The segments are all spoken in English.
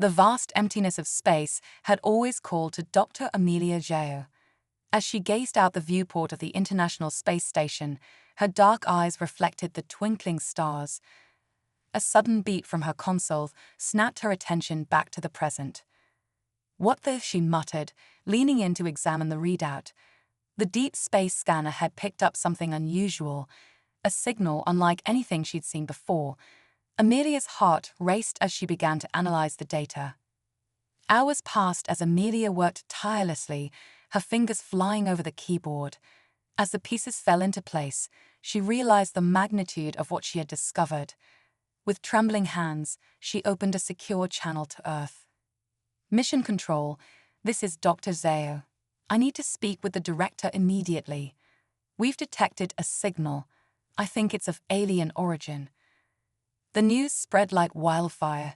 The vast emptiness of space had always called to Dr. Amelia Zhao. As she gazed out the viewport of the International Space Station, her dark eyes reflected the twinkling stars. A sudden beep from her console snapped her attention back to the present. "What the?" she muttered, leaning in to examine the readout. The deep space scanner had picked up something unusual, a signal unlike anything she'd seen before. Amelia's heart raced as she began to analyze the data. Hours passed as Amelia worked tirelessly, her fingers flying over the keyboard. As the pieces fell into place, she realized the magnitude of what she had discovered. With trembling hands, she opened a secure channel to Earth. "Mission Control, this is Dr. Zhao. I need to speak with the director immediately. We've detected a signal. I think it's of alien origin." The news spread like wildfire.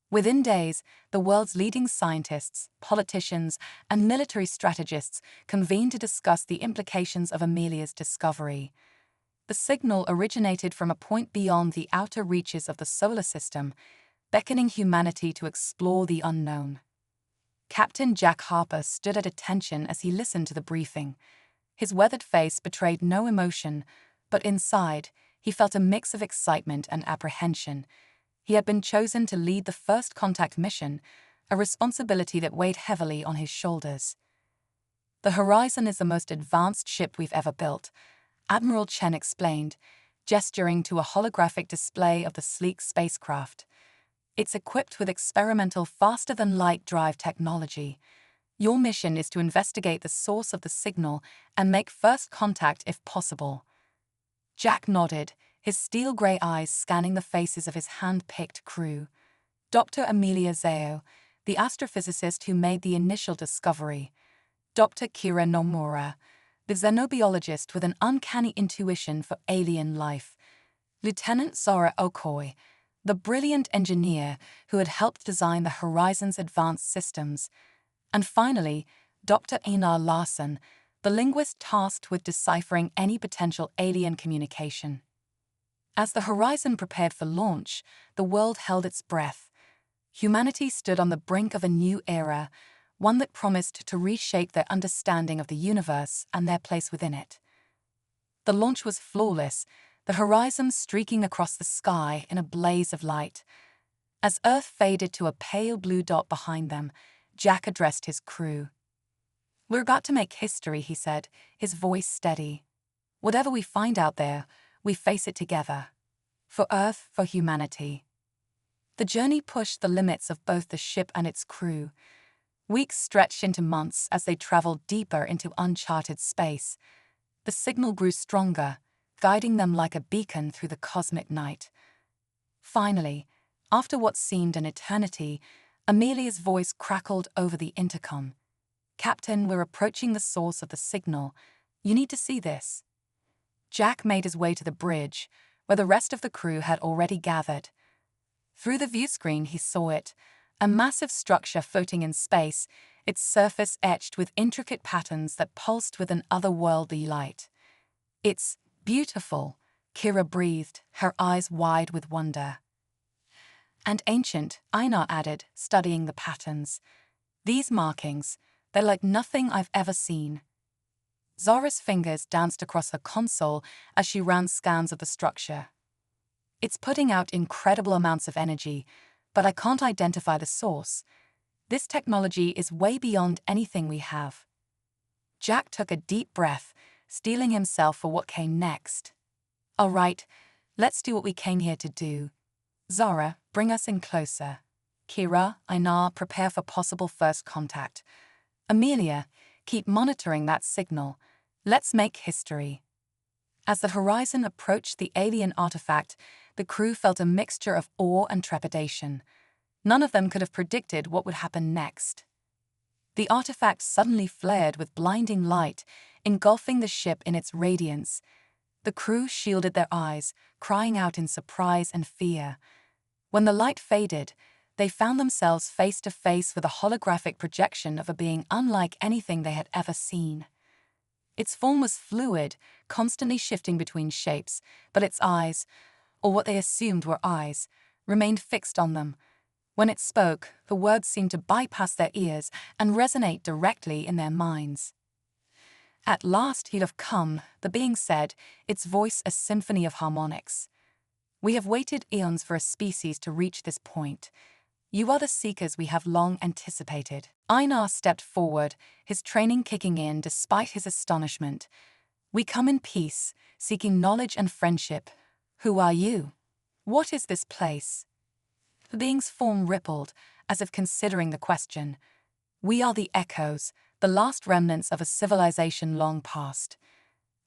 Within days, the world's leading scientists, politicians, and military strategists convened to discuss the implications of Amelia's discovery. The signal originated from a point beyond the outer reaches of the solar system, beckoning humanity to explore the unknown. Captain Jack Harper stood at attention as he listened to the briefing. His weathered face betrayed no emotion, but inside, he felt a mix of excitement and apprehension. He had been chosen to lead the first contact mission, a responsibility that weighed heavily on his shoulders. "The Horizon is the most advanced ship we've ever built," Admiral Chen explained, gesturing to a holographic display of the sleek spacecraft. "It's equipped with experimental faster-than-light drive technology. Your mission is to investigate the source of the signal and make first contact if possible." Jack nodded, his steel-gray eyes scanning the faces of his hand-picked crew. Dr. Amelia Zhao, the astrophysicist who made the initial discovery. Dr. Kira Nomura, the xenobiologist with an uncanny intuition for alien life. Lieutenant Zora Okoye, the brilliant engineer who had helped design the Horizon's advanced systems. And finally, Dr. Einar Larsen, the linguist tasked with deciphering any potential alien communication. As the Horizon prepared for launch, the world held its breath. Humanity stood on the brink of a new era, one that promised to reshape their understanding of the universe and their place within it. The launch was flawless, the Horizon streaking across the sky in a blaze of light. As Earth faded to a pale blue dot behind them, Jack addressed his crew. "We're about to make history," he said, his voice steady. "Whatever we find out there, we face it together. For Earth, for humanity." The journey pushed the limits of both the ship and its crew. Weeks stretched into months as they traveled deeper into uncharted space. The signal grew stronger, guiding them like a beacon through the cosmic night. Finally, after what seemed an eternity, Amelia's voice crackled over the intercom. "Captain, we're approaching the source of the signal. You need to see this." Jack made his way to the bridge, where the rest of the crew had already gathered. Through the viewscreen he saw it, a massive structure floating in space, its surface etched with intricate patterns that pulsed with an otherworldly light. "It's beautiful," Kira breathed, her eyes wide with wonder. "And ancient," Einar added, studying the patterns. "These markings, they're like nothing I've ever seen." Zora's fingers danced across her console as she ran scans of the structure. "It's putting out incredible amounts of energy, but I can't identify the source. This technology is way beyond anything we have." Jack took a deep breath, steeling himself for what came next. "All right, let's do what we came here to do. Zora, bring us in closer. Kira, Einar, prepare for possible first contact. Amelia, keep monitoring that signal. Let's make history." As the Horizon approached the alien artifact, the crew felt a mixture of awe and trepidation. None of them could have predicted what would happen next. The artifact suddenly flared with blinding light, engulfing the ship in its radiance. The crew shielded their eyes, crying out in surprise and fear. When the light faded, they found themselves face to face with a holographic projection of a being unlike anything they had ever seen. Its form was fluid, constantly shifting between shapes, but its eyes, or what they assumed were eyes, remained fixed on them. When it spoke, the words seemed to bypass their ears and resonate directly in their minds. At last he'd have come, the being said, its voice a symphony of harmonics. We have waited eons for a species to reach this point. You are the seekers we have long anticipated. Einar stepped forward, his training kicking in despite his astonishment. We come in peace, seeking knowledge and friendship. Who are you? What is this place? The being's form rippled, as if considering the question. We are the echoes, the last remnants of a civilization long past.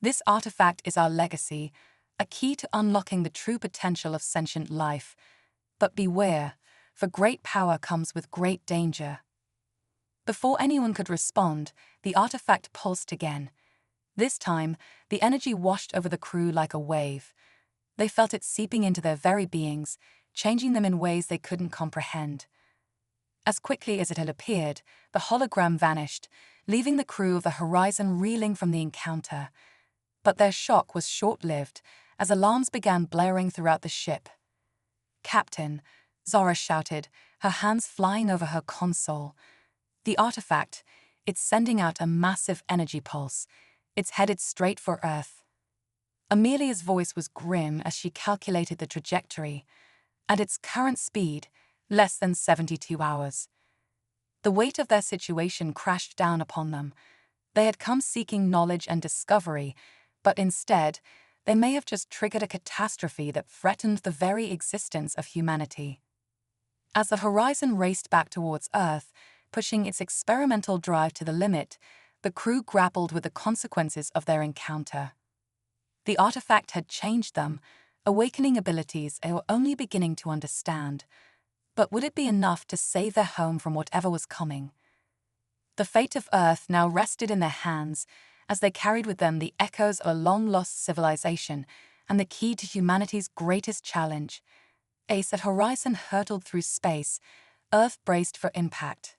This artifact is our legacy, a key to unlocking the true potential of sentient life. But beware, for great power comes with great danger. Before anyone could respond, the artifact pulsed again. This time, the energy washed over the crew like a wave. They felt it seeping into their very beings, changing them in ways they couldn't comprehend. As quickly as it had appeared, the hologram vanished, leaving the crew of the Horizon reeling from the encounter. But their shock was short-lived, as alarms began blaring throughout the ship. "Captain," Zara shouted, her hands flying over her console. "The artifact, it's sending out a massive energy pulse. It's headed straight for Earth." Amelia's voice was grim as she calculated the trajectory. At its current speed, less than 72 hours. The weight of their situation crashed down upon them. They had come seeking knowledge and discovery, but instead, they may have just triggered a catastrophe that threatened the very existence of humanity. As the Horizon raced back towards Earth, pushing its experimental drive to the limit, the crew grappled with the consequences of their encounter. The artifact had changed them, awakening abilities they were only beginning to understand. But would it be enough to save their home from whatever was coming? The fate of Earth now rested in their hands, as they carried with them the echoes of a long-lost civilization and the key to humanity's greatest challenge. As that Horizon hurtled through space, Earth braced for impact.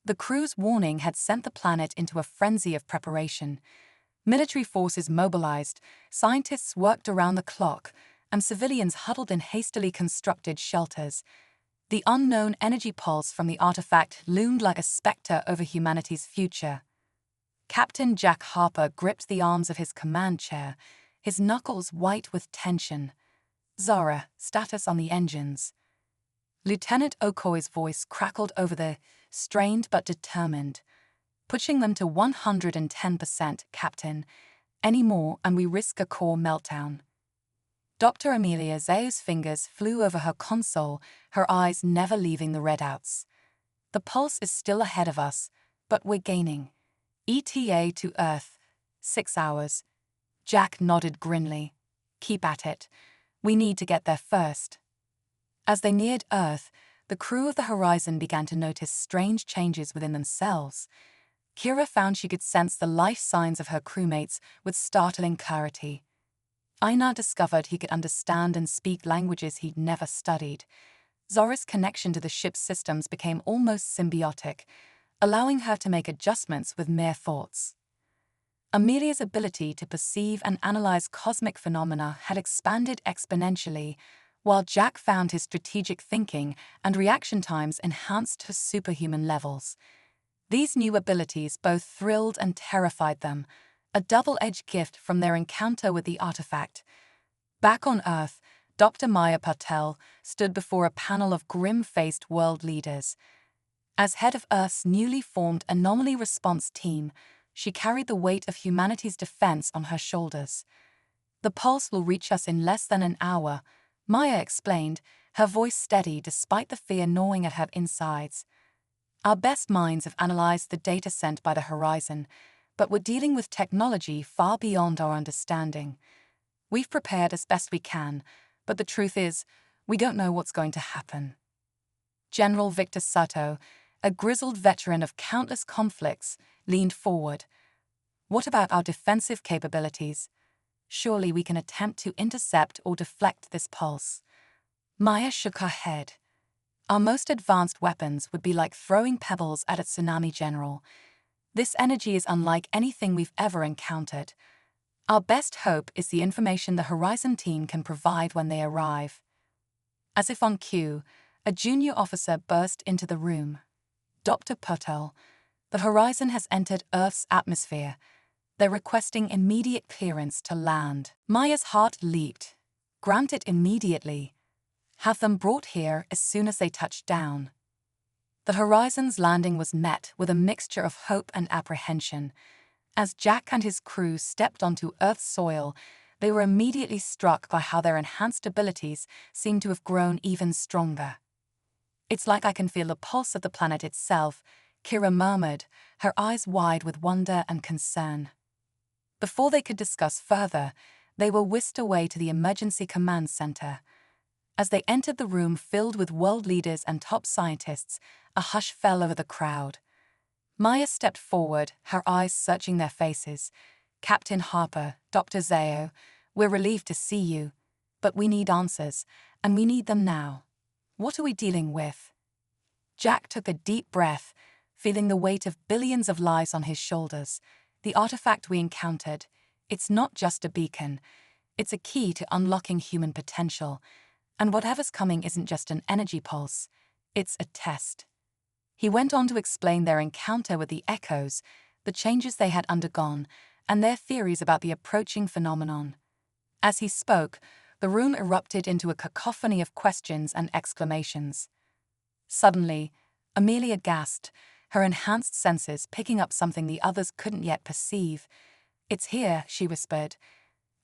The crew's warning had sent the planet into a frenzy of preparation. Military forces mobilized, scientists worked around the clock, and civilians huddled in hastily constructed shelters. The unknown energy pulse from the artifact loomed like a specter over humanity's future. Captain Jack Harper gripped the arms of his command chair, his knuckles white with tension. "Zara, status on the engines." Lieutenant Okoy's voice crackled over the strained but determined. "Pushing them to 110%, Captain. Any more and we risk a core meltdown." Dr. Amelia Zao's fingers flew over her console, her eyes never leaving the readouts. "The pulse is still ahead of us, but we're gaining. ETA to Earth, 6 hours. Jack nodded grimly. "Keep at it. We need to get there first." As they neared Earth, the crew of the Horizon began to notice strange changes within themselves. Kira found she could sense the life signs of her crewmates with startling clarity. Einar discovered he could understand and speak languages he'd never studied. Zora's connection to the ship's systems became almost symbiotic, allowing her to make adjustments with mere thoughts. Amelia's ability to perceive and analyze cosmic phenomena had expanded exponentially, while Jack found his strategic thinking and reaction times enhanced to superhuman levels. These new abilities both thrilled and terrified them, a double-edged gift from their encounter with the artifact. Back on Earth, Dr. Maya Patel stood before a panel of grim-faced world leaders. As head of Earth's newly formed Anomaly Response Team, she carried the weight of humanity's defense on her shoulders. "The pulse will reach us in less than an hour," Maya explained, her voice steady despite the fear gnawing at her insides. "Our best minds have analyzed the data sent by the Horizon, but we're dealing with technology far beyond our understanding. We've prepared as best we can, but the truth is, we don't know what's going to happen." General Victor Sato, a grizzled veteran of countless conflicts, leaned forward. "What about our defensive capabilities? Surely we can attempt to intercept or deflect this pulse." Maya shook her head. "Our most advanced weapons would be like throwing pebbles at a tsunami, General. This energy is unlike anything we've ever encountered. Our best hope is the information the Horizon team can provide when they arrive." As if on cue, A junior officer burst into the room. Dr. Patel, the Horizon has entered Earth's atmosphere. They're requesting immediate clearance to land. Maya's heart leaped. Grant it immediately. Have them brought here as soon as they touch down. The Horizon's landing was met with a mixture of hope and apprehension. As Jack and his crew stepped onto Earth's soil, they were immediately struck by how their enhanced abilities seemed to have grown even stronger. It's like I can feel the pulse of the planet itself, Kira murmured, her eyes wide with wonder and concern. Before they could discuss further, they were whisked away to the emergency command center. As they entered the room filled with world leaders and top scientists, a hush fell over the crowd. Maya stepped forward, her eyes searching their faces. Captain Harper, Dr. Zhao, we're relieved to see you, but we need answers, and we need them now. What are we dealing with? Jack took a deep breath, feeling the weight of billions of lives on his shoulders. The artifact we encountered, it's not just a beacon. It's a key to unlocking human potential. And whatever's coming isn't just an energy pulse. It's a test. He went on to explain their encounter with the echoes, the changes they had undergone, and their theories about the approaching phenomenon. As he spoke, the room erupted into a cacophony of questions and exclamations. Suddenly, Amelia gasped, her enhanced senses picking up something the others couldn't yet perceive. It's here, she whispered.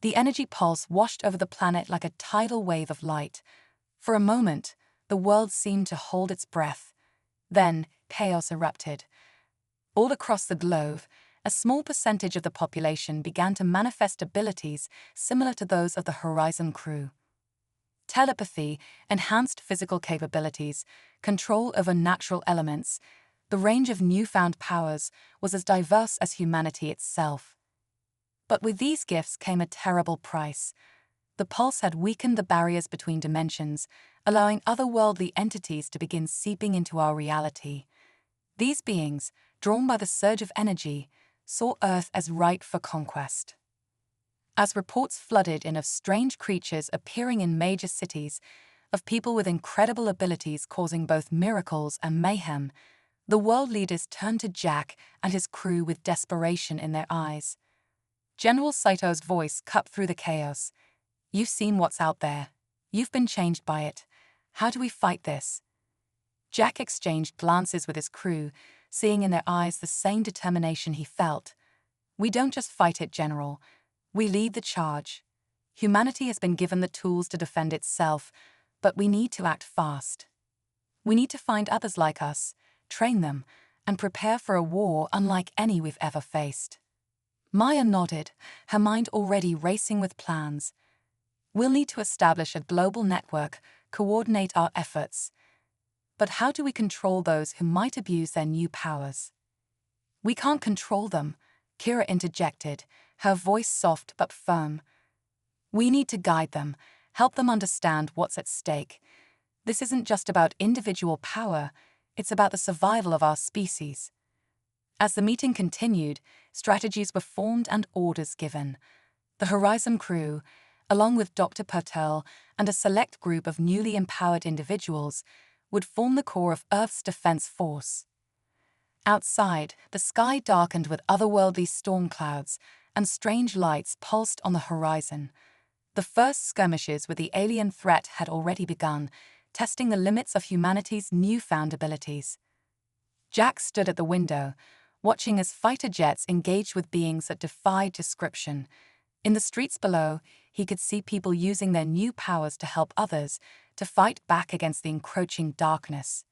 The energy pulse washed over the planet like a tidal wave of light. For a moment, the world seemed to hold its breath. Then, chaos erupted. All across the globe, a small percentage of the population began to manifest abilities similar to those of the Horizon crew. Telepathy, enhanced physical capabilities, control over natural elements, the range of newfound powers was as diverse as humanity itself. But with these gifts came a terrible price. The pulse had weakened the barriers between dimensions, allowing otherworldly entities to begin seeping into our reality. These beings, drawn by the surge of energy, saw Earth as ripe for conquest. As reports flooded in of strange creatures appearing in major cities, of people with incredible abilities causing both miracles and mayhem, the world leaders turned to Jack and his crew with desperation in their eyes. General Saito's voice cut through the chaos. You've seen what's out there. You've been changed by it. How do we fight this? Jack exchanged glances with his crew, seeing in their eyes the same determination he felt. We don't just fight it, General. We lead the charge. Humanity has been given the tools to defend itself, but we need to act fast. We need to find others like us, train them, and prepare for a war unlike any we've ever faced. Maya nodded, her mind already racing with plans. We'll need to establish a global network, coordinate our efforts. But how do we control those who might abuse their new powers? We can't control them, Kira interjected, her voice soft but firm. We need to guide them, help them understand what's at stake. This isn't just about individual power, it's about the survival of our species. As the meeting continued, strategies were formed and orders given. The Horizon crew, along with Dr. Patel and a select group of newly empowered individuals, would form the core of Earth's defense force. Outside, the sky darkened with otherworldly storm clouds, and strange lights pulsed on the horizon. The first skirmishes with the alien threat had already begun, testing the limits of humanity's newfound abilities. Jack stood at the window, watching as fighter jets engaged with beings that defied description. In the streets below, he could see people using their new powers to help others, to fight back against the encroaching darkness.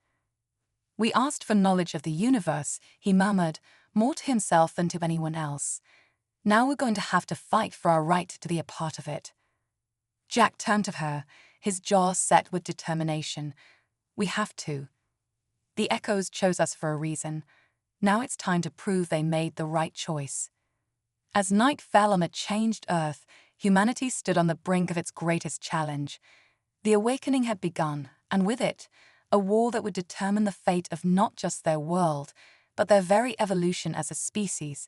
We asked for knowledge of the universe, he murmured, more to himself than to anyone else. Now we're going to have to fight for our right to be a part of it. Jack turned to her, his jaw set with determination. We have to. The echoes chose us for a reason. Now it's time to prove they made the right choice. As night fell on a changed Earth, humanity stood on the brink of its greatest challenge. The awakening had begun, and with it, a war that would determine the fate of not just their world, but their very evolution as a species.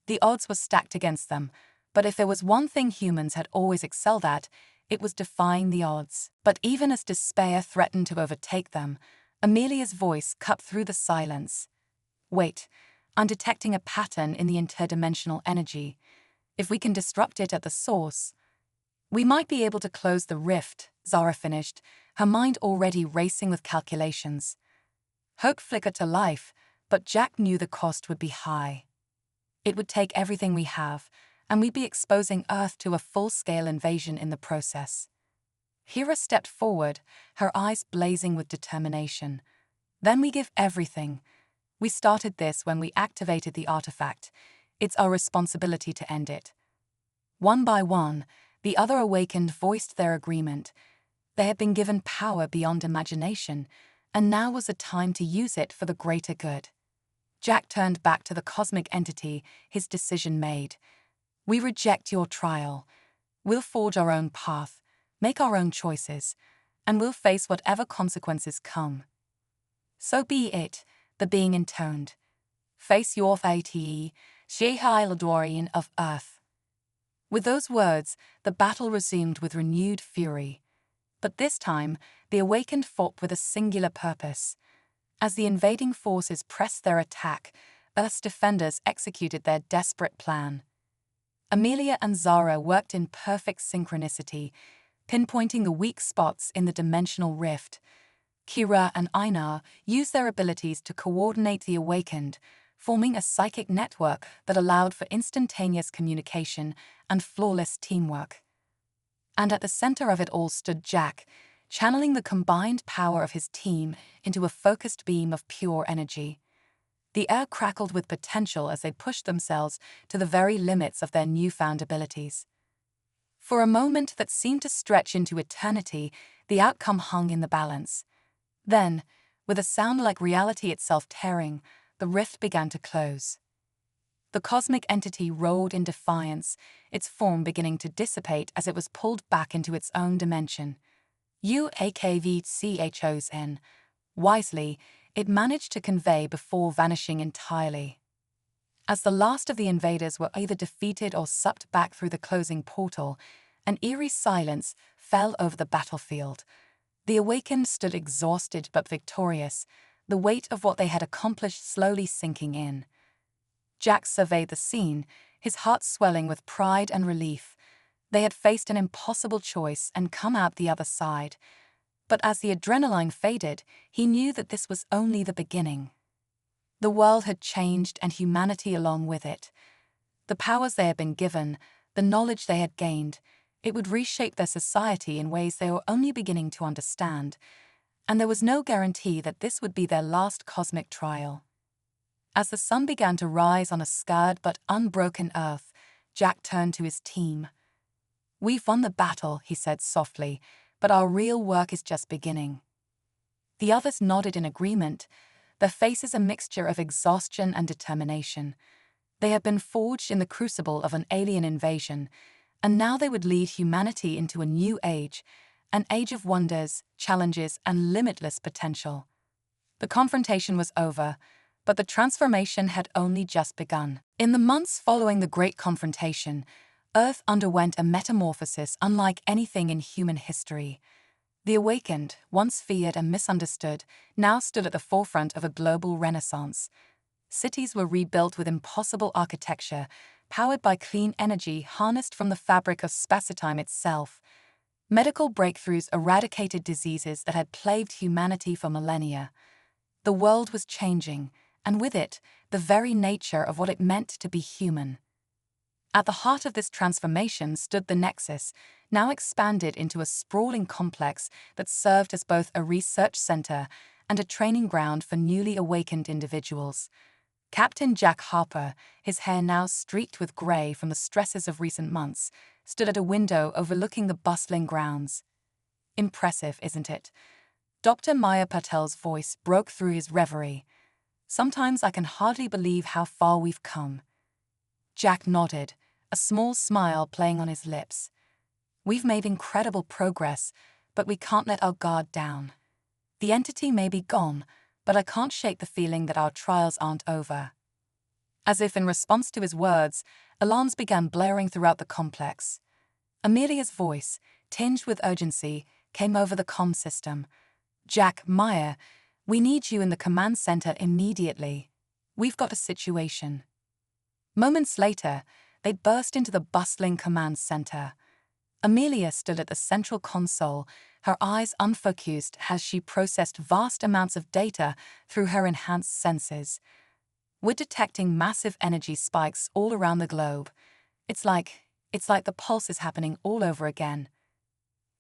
The odds were stacked against them, but if there was one thing humans had always excelled at, It was defying the odds. But even as despair threatened to overtake them, Amelia's voice cut through the silence. "Wait, I'm detecting a pattern in the interdimensional energy. If we can disrupt it at the source, we might be able to close the rift," Zara finished, her mind already racing with calculations. Hope flickered to life, but Jack knew the cost would be high. It would take everything we have, and we'd be exposing Earth to a full-scale invasion in the process. Hera stepped forward, her eyes blazing with determination. "Then we give everything. We started this when we activated the artifact. It's our responsibility to end it." One by one, the other awakened voiced their agreement. They had been given power beyond imagination, and now was the time to use it for the greater good. Jack turned back to the cosmic entity, his decision made. "We reject your trial. We'll forge our own path, make our own choices, and we'll face whatever consequences come." "So be it," the being intoned. "Face your fate, Shehai of Earth." With those words, the battle resumed with renewed fury. But this time, the awakened fought with a singular purpose. As the invading forces pressed their attack, Earth's defenders executed their desperate plan. Amelia and Zara worked in perfect synchronicity, pinpointing the weak spots in the dimensional rift. Kira and Einar used their abilities to coordinate the awakened, forming a psychic network that allowed for instantaneous communication and flawless teamwork. And at the center of it all stood Jack, channeling the combined power of his team into a focused beam of pure energy. The air crackled with potential as they pushed themselves to the very limits of their newfound abilities. For a moment that seemed to stretch into eternity, the outcome hung in the balance. Then, with a sound like reality itself tearing, the rift began to close. The cosmic entity rolled in defiance, its form beginning to dissipate as it was pulled back into its own dimension. UAKVCHOSN. Wisely, it managed to convey before vanishing entirely. As the last of the invaders were either defeated or sucked back through the closing portal, an eerie silence fell over the battlefield. The awakened stood exhausted but victorious, the weight of what they had accomplished slowly sinking in. Jack surveyed the scene, his heart swelling with pride and relief. They had faced an impossible choice and come out the other side. But as the adrenaline faded, he knew that this was only the beginning. The world had changed and humanity along with it. The powers they had been given, the knowledge they had gained, it would reshape their society in ways they were only beginning to understand. And there was no guarantee that this would be their last cosmic trial. As the sun began to rise on a scarred but unbroken Earth, Jack turned to his team. "We've won the battle," he said softly, "but our real work is just beginning." The others nodded in agreement, their faces a mixture of exhaustion and determination. They had been forged in the crucible of an alien invasion, and now they would lead humanity into a new age, an age of wonders, challenges, and limitless potential. The confrontation was over, but the transformation had only just begun. In the months following the Great Confrontation, Earth underwent a metamorphosis unlike anything in human history. The awakened, once feared and misunderstood, now stood at the forefront of a global renaissance. Cities were rebuilt with impossible architecture, powered by clean energy harnessed from the fabric of space-time itself. Medical breakthroughs eradicated diseases that had plagued humanity for millennia. The world was changing, and with it, the very nature of what it meant to be human. At the heart of this transformation stood the Nexus, now expanded into a sprawling complex that served as both a research center and a training ground for newly awakened individuals. Captain Jack Harper, his hair now streaked with gray from the stresses of recent months, stood at a window overlooking the bustling grounds. "Impressive, isn't it?" Dr. Maya Patel's voice broke through his reverie. "Sometimes I can hardly believe how far we've come." Jack nodded, a small smile playing on his lips. "We've made incredible progress, but we can't let our guard down. The entity may be gone, but I can't shake the feeling that our trials aren't over." As if in response to his words, alarms began blaring throughout the complex. Amelia's voice, tinged with urgency, came over the comm system. "Jack, Maya, we need you in the command center immediately. We've got a situation." Moments later, they burst into the bustling command center. Amelia stood at the central console, her eyes unfocused as she processed vast amounts of data through her enhanced senses. "We're detecting massive energy spikes all around the globe. It's like the pulse is happening all over again."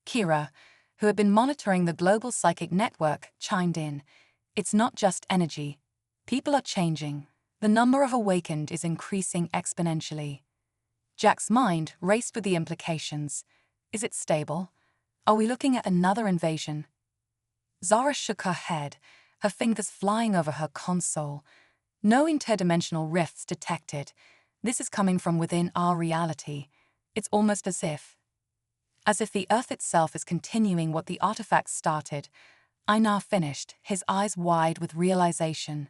Kira, who had been monitoring the global psychic network, chimed in. "It's not just energy. People are changing. The number of awakened is increasing exponentially." Jack's mind raced with the implications. Is it stable? Are we looking at another invasion? Zara shook her head, her fingers flying over her console. "No interdimensional rifts detected. This is coming from within our reality. It's almost as if the Earth itself is continuing what the artifact started." Einar finished, his eyes wide with realization.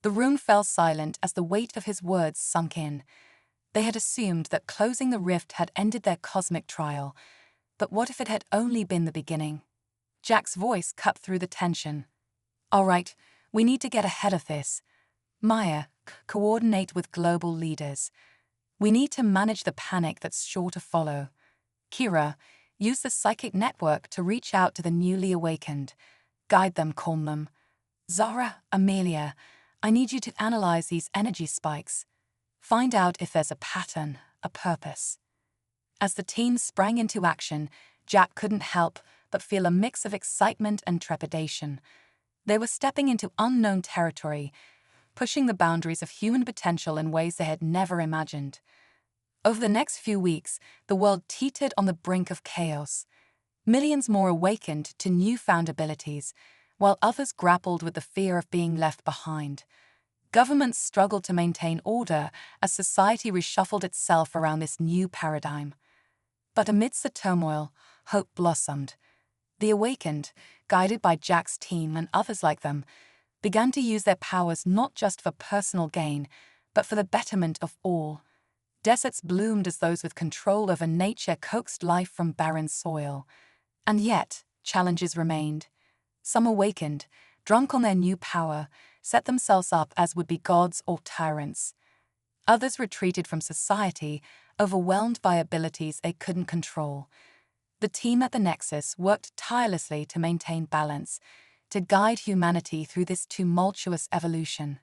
The room fell silent as the weight of his words sunk in. They had assumed that closing the rift had ended their cosmic trial. But what if it had only been the beginning? Jack's voice cut through the tension. "All right, we need to get ahead of this. Maya, coordinate with global leaders. We need to manage the panic that's sure to follow. Kira, use the psychic network to reach out to the newly awakened. Guide them, calm them. Zara, Amelia, I need you to analyze these energy spikes. Find out if there's a pattern, a purpose." As the team sprang into action, Jack couldn't help but feel a mix of excitement and trepidation. They were stepping into unknown territory, pushing the boundaries of human potential in ways they had never imagined. Over the next few weeks, the world teetered on the brink of chaos. Millions more awakened to newfound abilities, while others grappled with the fear of being left behind. Governments struggled to maintain order as society reshuffled itself around this new paradigm. But amidst the turmoil, hope blossomed. The awakened, guided by Jack's team and others like them, began to use their powers not just for personal gain, but for the betterment of all. Deserts bloomed as those with control over nature coaxed life from barren soil. And yet, challenges remained. Some awakened, drunk on their new power, set themselves up as would-be gods or tyrants. Others retreated from society, overwhelmed by abilities they couldn't control. The team at the Nexus worked tirelessly to maintain balance, to guide humanity through this tumultuous evolution.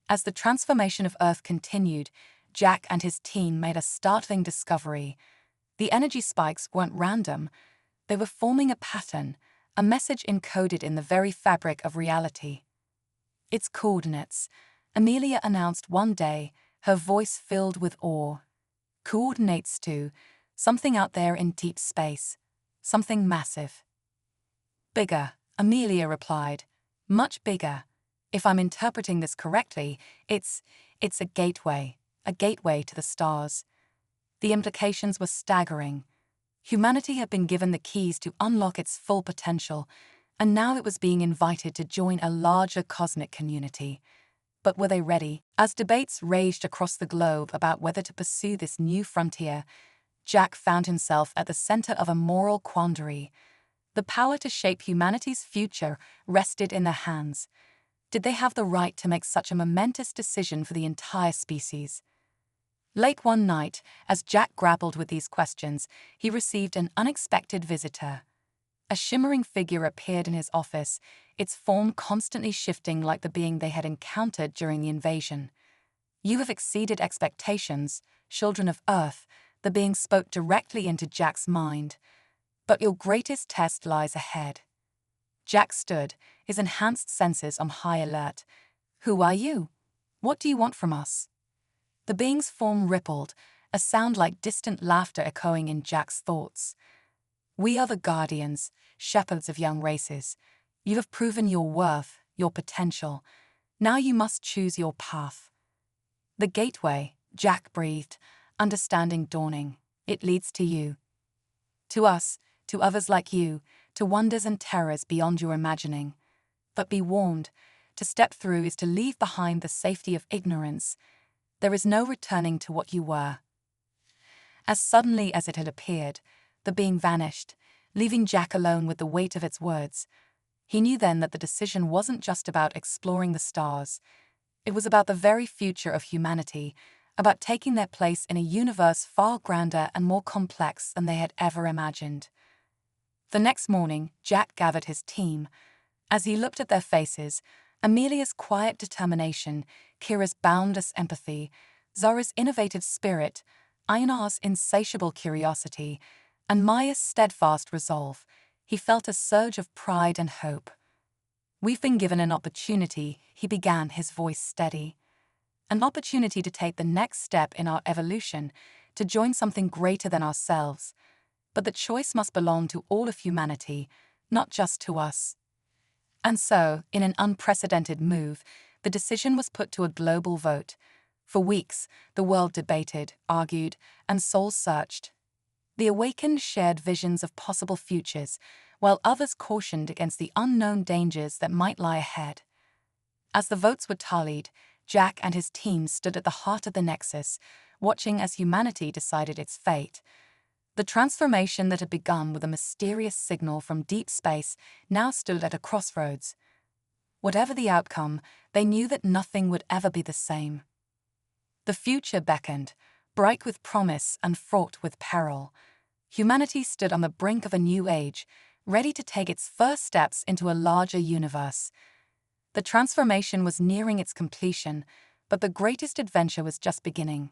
As the transformation of Earth continued, Jack and his team made a startling discovery. The energy spikes weren't random. They were forming a pattern, a message encoded in the very fabric of reality. "Its coordinates," Amelia announced one day, her voice filled with awe. "Coordinates to something out there in deep space, something massive." "Bigger," Amelia replied. "Much bigger. If I'm interpreting this correctly, it's a gateway to the stars." The implications were staggering. Humanity had been given the keys to unlock its full potential, and now it was being invited to join a larger cosmic community. But were they ready? As debates raged across the globe about whether to pursue this new frontier, Jack found himself at the center of a moral quandary. The power to shape humanity's future rested in their hands. Did they have the right to make such a momentous decision for the entire species? Late one night, as Jack grappled with these questions, he received an unexpected visitor. A shimmering figure appeared in his office, its form constantly shifting like the being they had encountered during the invasion. "You have exceeded expectations, children of Earth," the being spoke directly into Jack's mind. "But your greatest test lies ahead." Jack stood, his enhanced senses on high alert. "Who are you? What do you want from us?" The being's form rippled, a sound like distant laughter echoing in Jack's thoughts. "We are the guardians, shepherds of young races. You have proven your worth, your potential. Now you must choose your path." "The gateway," Jack breathed, understanding dawning. "It leads to you. To us, to others like you, to wonders and terrors beyond your imagining. But be warned, to step through is to leave behind the safety of ignorance. There is no returning to what you were." As suddenly as it had appeared, The being vanished, leaving Jack alone with the weight of its words. He knew then that the decision wasn't just about exploring the stars. It was about the very future of humanity, about taking their place in a universe far grander and more complex than they had ever imagined. The next morning, Jack gathered his team. As he looked at their faces, Amelia's quiet determination, Kira's boundless empathy, Zara's innovative spirit, Einar's insatiable curiosity, and Maya's steadfast resolve, he felt a surge of pride and hope. "We've been given an opportunity," he began, his voice steady. "An opportunity to take the next step in our evolution, to join something greater than ourselves. But the choice must belong to all of humanity, not just to us." And so, in an unprecedented move, the decision was put to a global vote. For weeks, the world debated, argued, and soul-searched. The awakened shared visions of possible futures, while others cautioned against the unknown dangers that might lie ahead. As the votes were tallied, Jack and his team stood at the heart of the nexus, watching as humanity decided its fate. The transformation that had begun with a mysterious signal from deep space now stood at a crossroads. Whatever the outcome, they knew that nothing would ever be the same. The future beckoned, bright with promise and fraught with peril. Humanity stood on the brink of a new age, ready to take its first steps into a larger universe. The transformation was nearing its completion, but the greatest adventure was just beginning.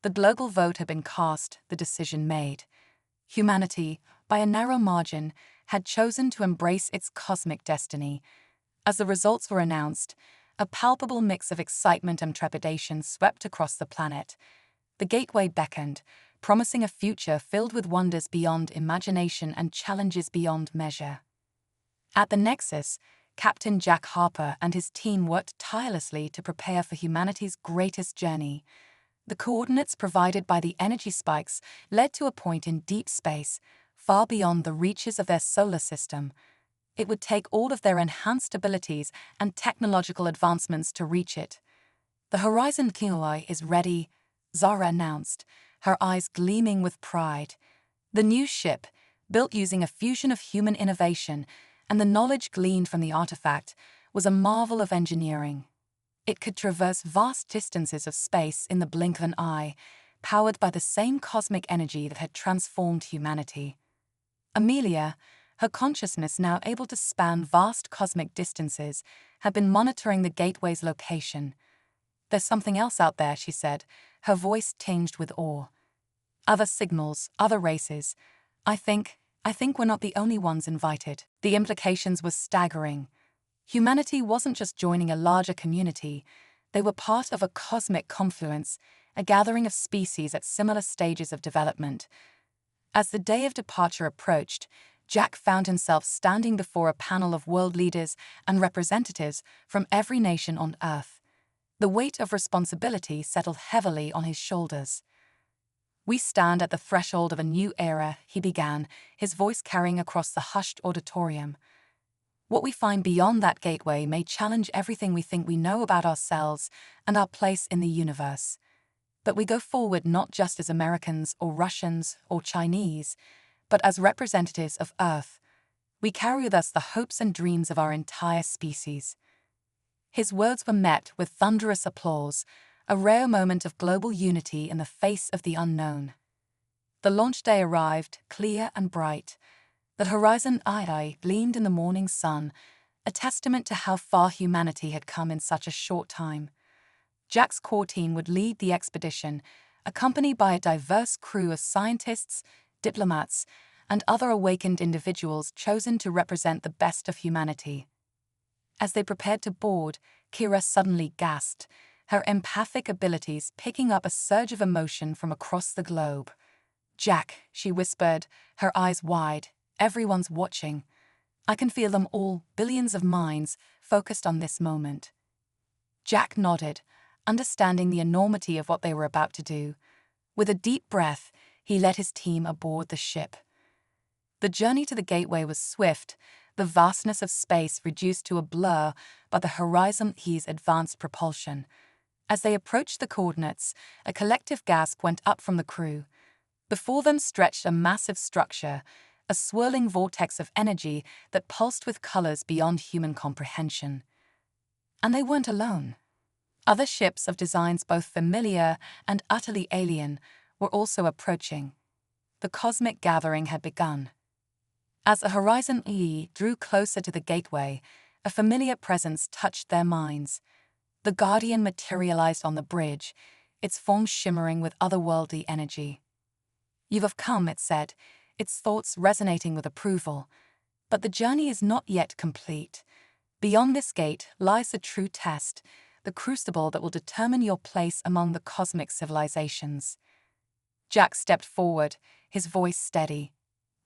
The global vote had been cast, the decision made. Humanity, by a narrow margin, had chosen to embrace its cosmic destiny. As the results were announced, a palpable mix of excitement and trepidation swept across the planet. The gateway beckoned, promising a future filled with wonders beyond imagination and challenges beyond measure. At the Nexus, Captain Jack Harper and his team worked tirelessly to prepare for humanity's greatest journey. The coordinates provided by the energy spikes led to a point in deep space, far beyond the reaches of their solar system. It would take all of their enhanced abilities and technological advancements to reach it. "The Horizon HFY is ready," Zara announced, her eyes gleaming with pride. The new ship, built using a fusion of human innovation and the knowledge gleaned from the artifact, was a marvel of engineering. It could traverse vast distances of space in the blink of an eye, powered by the same cosmic energy that had transformed humanity. Amelia, her consciousness now able to span vast cosmic distances, had been monitoring the gateway's location. "There's something else out there," she said, her voice tinged with awe. "Other signals, other races. I think we're not the only ones invited." The implications were staggering. Humanity wasn't just joining a larger community, they were part of a cosmic confluence, a gathering of species at similar stages of development. As the day of departure approached, Jack found himself standing before a panel of world leaders and representatives from every nation on Earth. The weight of responsibility settled heavily on his shoulders. "We stand at the threshold of a new era," he began, his voice carrying across the hushed auditorium. "What we find beyond that gateway may challenge everything we think we know about ourselves and our place in the universe. But we go forward not just as Americans or Russians or Chinese, but as representatives of Earth. We carry with us the hopes and dreams of our entire species." His words were met with thunderous applause, a rare moment of global unity in the face of the unknown. The launch day arrived, clear and bright. The Horizon HFY gleamed in the morning sun, a testament to how far humanity had come in such a short time. Jack's core team would lead the expedition, accompanied by a diverse crew of scientists, diplomats, and other awakened individuals chosen to represent the best of humanity. As they prepared to board, Kira suddenly gasped, her empathic abilities picking up a surge of emotion from across the globe. "Jack," she whispered, her eyes wide, "everyone's watching. I can feel them all, billions of minds, focused on this moment." Jack nodded, understanding the enormity of what they were about to do. With a deep breath, he led his team aboard the ship. The journey to the gateway was swift, the vastness of space reduced to a blur by the Horizon HFY's advanced propulsion. As they approached the coordinates, a collective gasp went up from the crew. Before them stretched a massive structure, a swirling vortex of energy that pulsed with colors beyond human comprehension. And they weren't alone. Other ships of designs both familiar and utterly alien were also approaching. The cosmic gathering had begun. As the Horizon E drew closer to the gateway, a familiar presence touched their minds. The Guardian materialized on the bridge, its form shimmering with otherworldly energy. "You have come," it said, its thoughts resonating with approval. "But the journey is not yet complete. Beyond this gate lies the true test, the crucible that will determine your place among the cosmic civilizations." Jack stepped forward, his voice steady.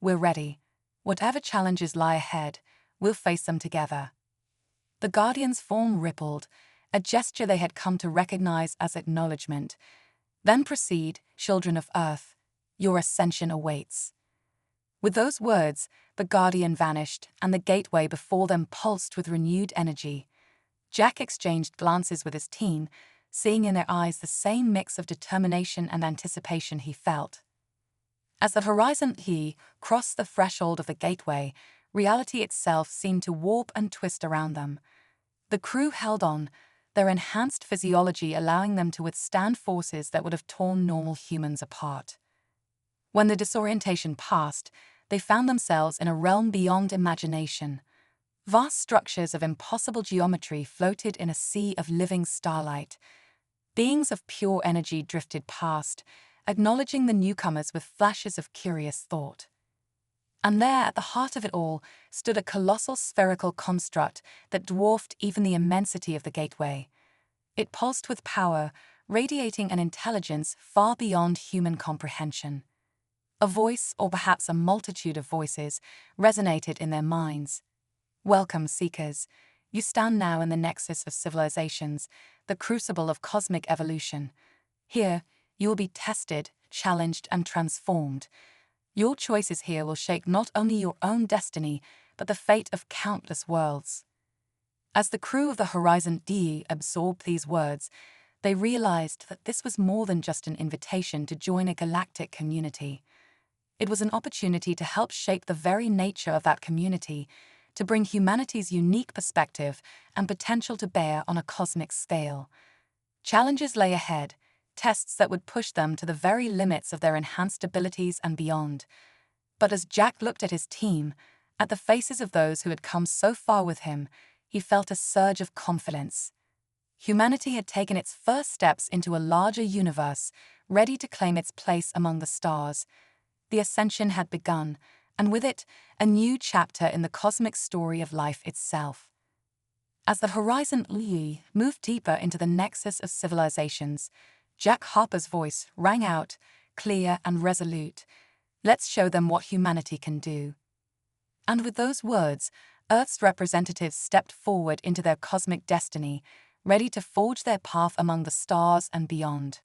"We're ready. Whatever challenges lie ahead, we'll face them together." The Guardian's form rippled, a gesture they had come to recognize as acknowledgement. "Then proceed, children of Earth. Your ascension awaits." With those words, the Guardian vanished, and the gateway before them pulsed with renewed energy. Jack exchanged glances with his team, seeing in their eyes the same mix of determination and anticipation he felt. As the Horizon E crossed the threshold of the gateway, reality itself seemed to warp and twist around them. The crew held on, their enhanced physiology allowing them to withstand forces that would have torn normal humans apart. When the disorientation passed, they found themselves in a realm beyond imagination. Vast structures of impossible geometry floated in a sea of living starlight. Beings of pure energy drifted past, acknowledging the newcomers with flashes of curious thought. And there, at the heart of it all, stood a colossal spherical construct that dwarfed even the immensity of the gateway. It pulsed with power, radiating an intelligence far beyond human comprehension. A voice, or perhaps a multitude of voices, resonated in their minds. "Welcome, Seekers. You stand now in the nexus of civilizations, the crucible of cosmic evolution. Here, you will be tested, challenged, and transformed. Your choices here will shape not only your own destiny, but the fate of countless worlds." As the crew of the Horizon D absorbed these words, they realized that this was more than just an invitation to join a galactic community. It was an opportunity to help shape the very nature of that community, to bring humanity's unique perspective and potential to bear on a cosmic scale. Challenges lay ahead, tests that would push them to the very limits of their enhanced abilities and beyond. But as Jack looked at his team, at the faces of those who had come so far with him, he felt a surge of confidence. Humanity had taken its first steps into a larger universe, ready to claim its place among the stars. The ascension had begun, and with it, a new chapter in the cosmic story of life itself. As the Horizon E moved deeper into the nexus of civilizations, Jack Harper's voice rang out, clear and resolute. "Let's show them what humanity can do." And with those words, Earth's representatives stepped forward into their cosmic destiny, ready to forge their path among the stars and beyond.